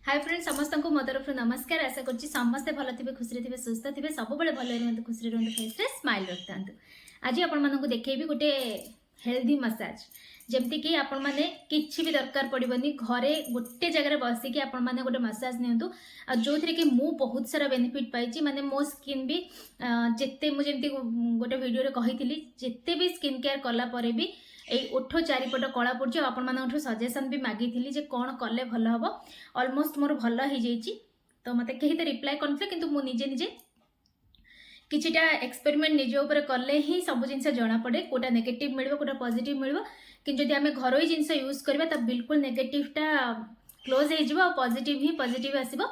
Hi friends समस्त को मो तरफ नमस्कार। आशा करुँच समस्ते भल थे खुशी थे सुस्थ थे सब भल रुहतु खुशी रुहतु फेस रे स्माइल रखता। आज आपण मानक देखी गोटे हेल्दी मसाज जमती कि आपण मैंने किसी भी दरकार पड़ोनी घरे गोटे जगह बसिकी आपण मैंने गोटे मसाज नियंतु जो थे कि मु बहुत सारा बेनिफिट पाई माने मो स्किन भी जिते मुझे गोटे वीडियो रे कही जिते भी स्किन केयर कला परे भी এই ओठ चारिपट कला पड़ आप सजेसन भी मागी जे कौन कले भल हम अलमोस्ट मोर भल हो जाइए। तो मत कहीं तो रिप्लाई करते कि निजे निजे किछिटा एक्सपेरिमेंट निज उपर कले ही सब जिन जना पड़े कोटा नेगेटिव मिल कोटा पॉजिटिव मिल कि जब आम घर जिन यूज करवा तो बिल्कुल नेगेटिवटा क्लोज हो पॉजिटिव ही पॉजिटिव आसब।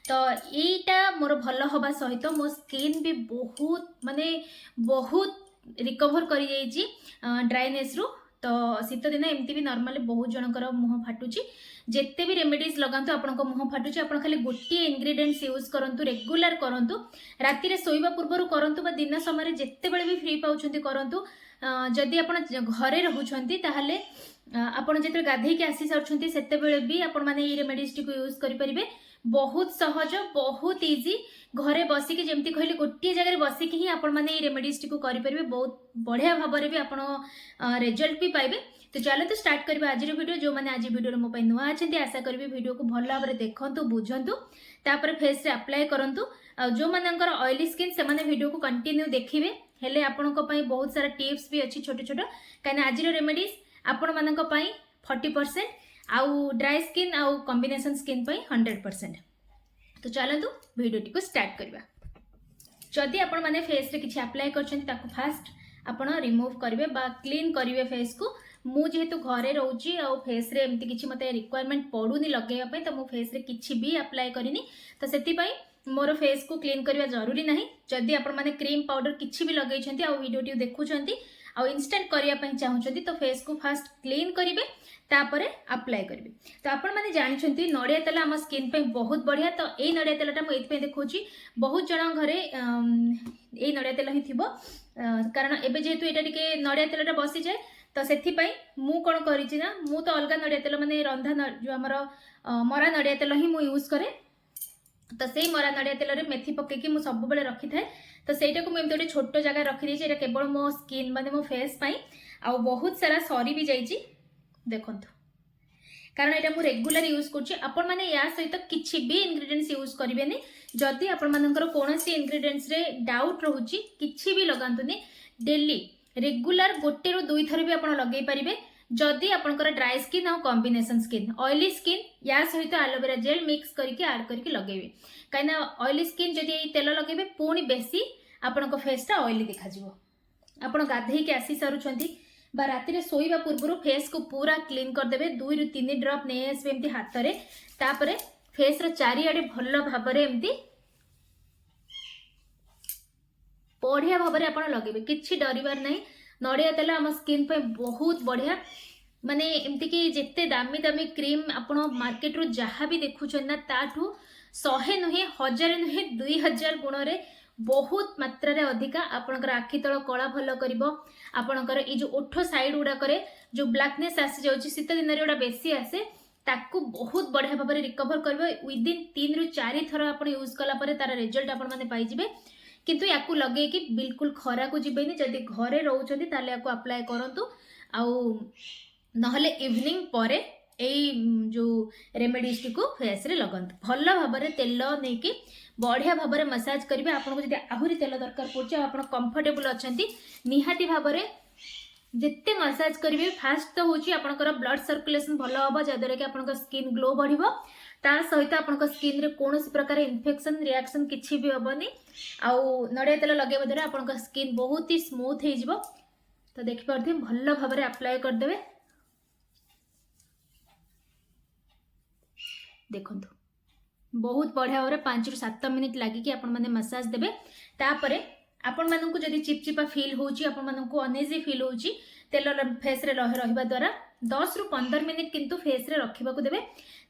तो यहीटा मोर भल हवा सहित मो स्किन भी बहुत माने बहुत रिकवर कर ड्राइनेस रु। तो शीत दिन एमती भी नॉर्मली बहुत जनकर मुह फाटुची जिते भी रेमेडीज लगातु आपण मुह फाटुची आप खाली गोटे इंग्रेडिएंट्स यूज करंतु रेगुलर करंतु राति रे सोइबा पूर्व करंतु बा दिन समय जिते बळे भी फ्री पाउछंती करंतु। जदि आपण घरे रहउछंती ताहाले आपण जेते गाधे के आसी सरछंती सेते बेले भी आपण माने ई रेमेडीज टी को यूज करि परिबे। बहुत सहज बहुत इजी घरे बसिकी जमती कहले गोटे जगह बसिकी ही आपण माने ई रेमेडीज टी को करि परिबे बहुत बढ़िया भाव में भी आपण रिजल्ट भी पाइबे। तो चलो तो स्टार्ट करबे आज वीडियो। जो मैंने आज वीडियो मो पई नुआ अछंती आशा करबे वीडियो को भल भाव में देखंतु बुझंतु तापर फेस रे अप्लाई करंतु। जो मानकर ऑयली स्किन से माने वीडियो को कंटिन्यू देखिबे हेले आपन को पई बहुत सारा टिप्स भी अछि छोटे छोटे काना आज रेमेडीज आपण मानक पई 40% आउ ड्राई स्किन आउ कॉम्बिनेशन स्किन पई 100%। तो चलतु वीडियो टी को स्टार्ट करबा। जदि आपण माने फेस रे किछि अप्लाई करछंती ताको फास्ट आपण रिमूव करिवे बा क्लीन करिवे फेस को। मु जेहेतु घरे रहउची आ फेस रे एमती किछि मते रिक्वायरमेंट पडुनी लगेया पई तो मु फेस रे किछि भी अप्लाई करिनी। तो सेति पई मोर फेस को क्लीन करबा जरूरी नाही। जदि आपण माने क्रीम पाउडर किछि भी लगेइछंती आ वीडियो टी देखुछंती आ इंस्टेंट करिया पई चाहुछंती तो फेस को फास्ट क्लीन करिवे तापरे अप्लाई करिवे। तो आपण माने जानिछंती नडिया तेल हम स्किन पे बहुत बढ़िया। तो ए नडिया तेलटा मु एथि पे देखुची बहुत जण घरे ए नडिया तेल ही थिबो कारण एबे जेहेतु एटा टिके नडिया तेलटा बसी जाय तो सेथि पई मु कोन करिछि ना मु तो अलगा नडिया तेल माने रंधा जो हमर मरा नडिया तेल ही मु यूज करे। तो से मरा नडिया तेल रे मेथी पकेकी मु सब बेले रखी थाए। तो सेटा को एमती गोटे छोट जगह रखी देछि एटा केवल मो स्किन माने मो फेस पई आ बहुत सारा सरी भी जाइछि देखंतु कारण एटा मु रेगुलर यूज करछि। आपण माने या सहित किछि भी इंग्रेडिएंट्स यूज करिवेनी। जदि आपण मानकर कोनोसी इंग्रेडिएंट्स रे डाउट रहउछि किछि भी लगांतुनी डेली रेगुलर गोटे रो दुई थर भी आपण लगेई परिबे। जदि आपनकर ड्राई स्किन आ कॉम्बिनेशन स्किन ऑयली स्किन या सहित एलोवेरा जेल मिक्स करके ऐड करके लगेबे काइना ऑयली स्किन जदि ए तेल लगेबे पुनी बेसी आपनको फेसटा ऑयली देखा जिवो। आपण गाधेई के आसी सरुछंती बा राति रे सोइबा पूर्व फेस को पूरा क्लीन कर देबे 2 रु 3 ड्रॉप नै आसबे एमती हाथ रे तापरे फेस रो चारि आडे भल्लो भाव रे एमती बढ़िया भाव में आपण लगेबे किछि डरिबार नहीं। नडिया तेल हम स्किन पे बहुत बढ़िया माने एमती कि जेते दामी दामी क्रीम आपण मार्केट रु जहाँ भी देखुछन ना ताठू 100 नुहे 1000 नुहे 2000 गुण रे बहुत मात्रा रे अधिका आपनकर आखि तळ कला भलो करिवो। आपनकर ई जो ओठ साइड उडा करे जो ब्लैकनेस आसी जाउची शीत दिन रे उडा बेसी आसे ताकू बहुत बढ़िया भाव में रिकवर करिवो। विदिन 3 रु 4 थर आपण यूज कला परे तार रिजल्ट आपण माने पाई जिवे। किंतु याकू लगे कि बिल्कुल खरा को जिबेनी जदि घरे रहउछथि ताले याकू अप्लाई करंतु आउ नहले इवनिंग परे एई जो रेमेडीज टी को फेस रे लगंतु भल्ला भाव में तेल नै कि बढ़िया भाव में मसाज करिवे। आपन को जदि आहुरी तेल दरकार पड़छ आपन कंफर्टेबल अछंती निहाती भाव में जिते मसाज करिवे फास्ट तो होची आपनकर ब्लड सर्कुलेशन भलो हबो जदरे कि आपनकर स्किन ग्लो बढ़िबो। ता सहित आपनकर स्किन रे कोनोसी प्रकार इन्फेक्शन रिएक्शन किछि भी हबनी आउ नडिया तेल लगेबा द्वारा आपनकर स्किन बहुत ही स्मूथ हे जिवो। तो देखि परथि भलो भाव में अप्लाई कर देबे देखंतु बहुत बढ़िया भाव में 5 रु 7 मिनिट लागि कि आपण माने मसाज देबे। तापरे आपण माननकु जदि चिपचिपा फील होउची आपण माननकु अनइजी फील होउची तेल फेस रे रहिबा द्वारा 10 रु 15 मिनिट किंतु फेस रे रखिबा को देबे।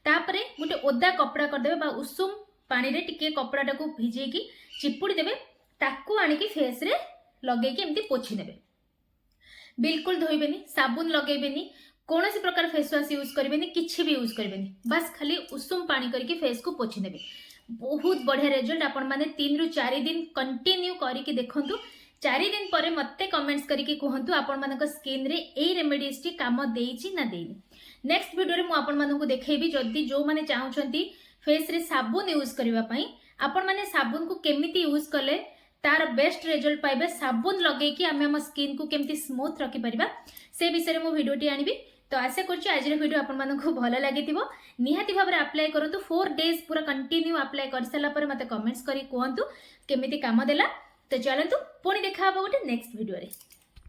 तापरे गोटे ओदा कपड़ा कर देबे बा उषुम पानी रे टिके कपड़ाटा को भिजे की चिपुड़ी देबे ताकू आनी की फेस रे लगे की एमती पोछि देबे। बिल्कुल धोइबेनी साबुन लगेबेनी कौन प्रकार फेस वाश यूज करेंगे किसी भी यूज करेंगे बस खाली उषुम पानी करके फेस को पोछि देबे बहुत बढ़िया रिजल्ट आपण माने 3 रु 4 दिन कंटिन्यू करके देखंतु 4 दिन पर मते कमेंट्स करके कहंतु आपण मानक स्किन रे एई रेमेडीज टी काम देइछि ना देइनि नेक्स्ट वीडियो रे मु आपण मानक देखैबी जदी जो माने चाहुचंती फेस रे साबुन यूज करबा पई आपण माने साबुन को केमिति यूज कले तार बेस्ट रिजल्ट पाइबे साबुन लगे कि आम स्किन को केमती स्मूथ रखि परिबा से विषय में मु वीडियोटी आनिबी तो आशा करछि आज वीडियो आपण मानकु भल लागिथिबो निहाती भाबरे अप्लाई करंतु 4 डेज पूरा कंटिन्यू अप्लाई कर साला पर मते कमेंट्स करी कहंतु केमिति काम देला तो चलंतु पुणी देखा हबो गोटे नेक्स्ट वीडियो रे।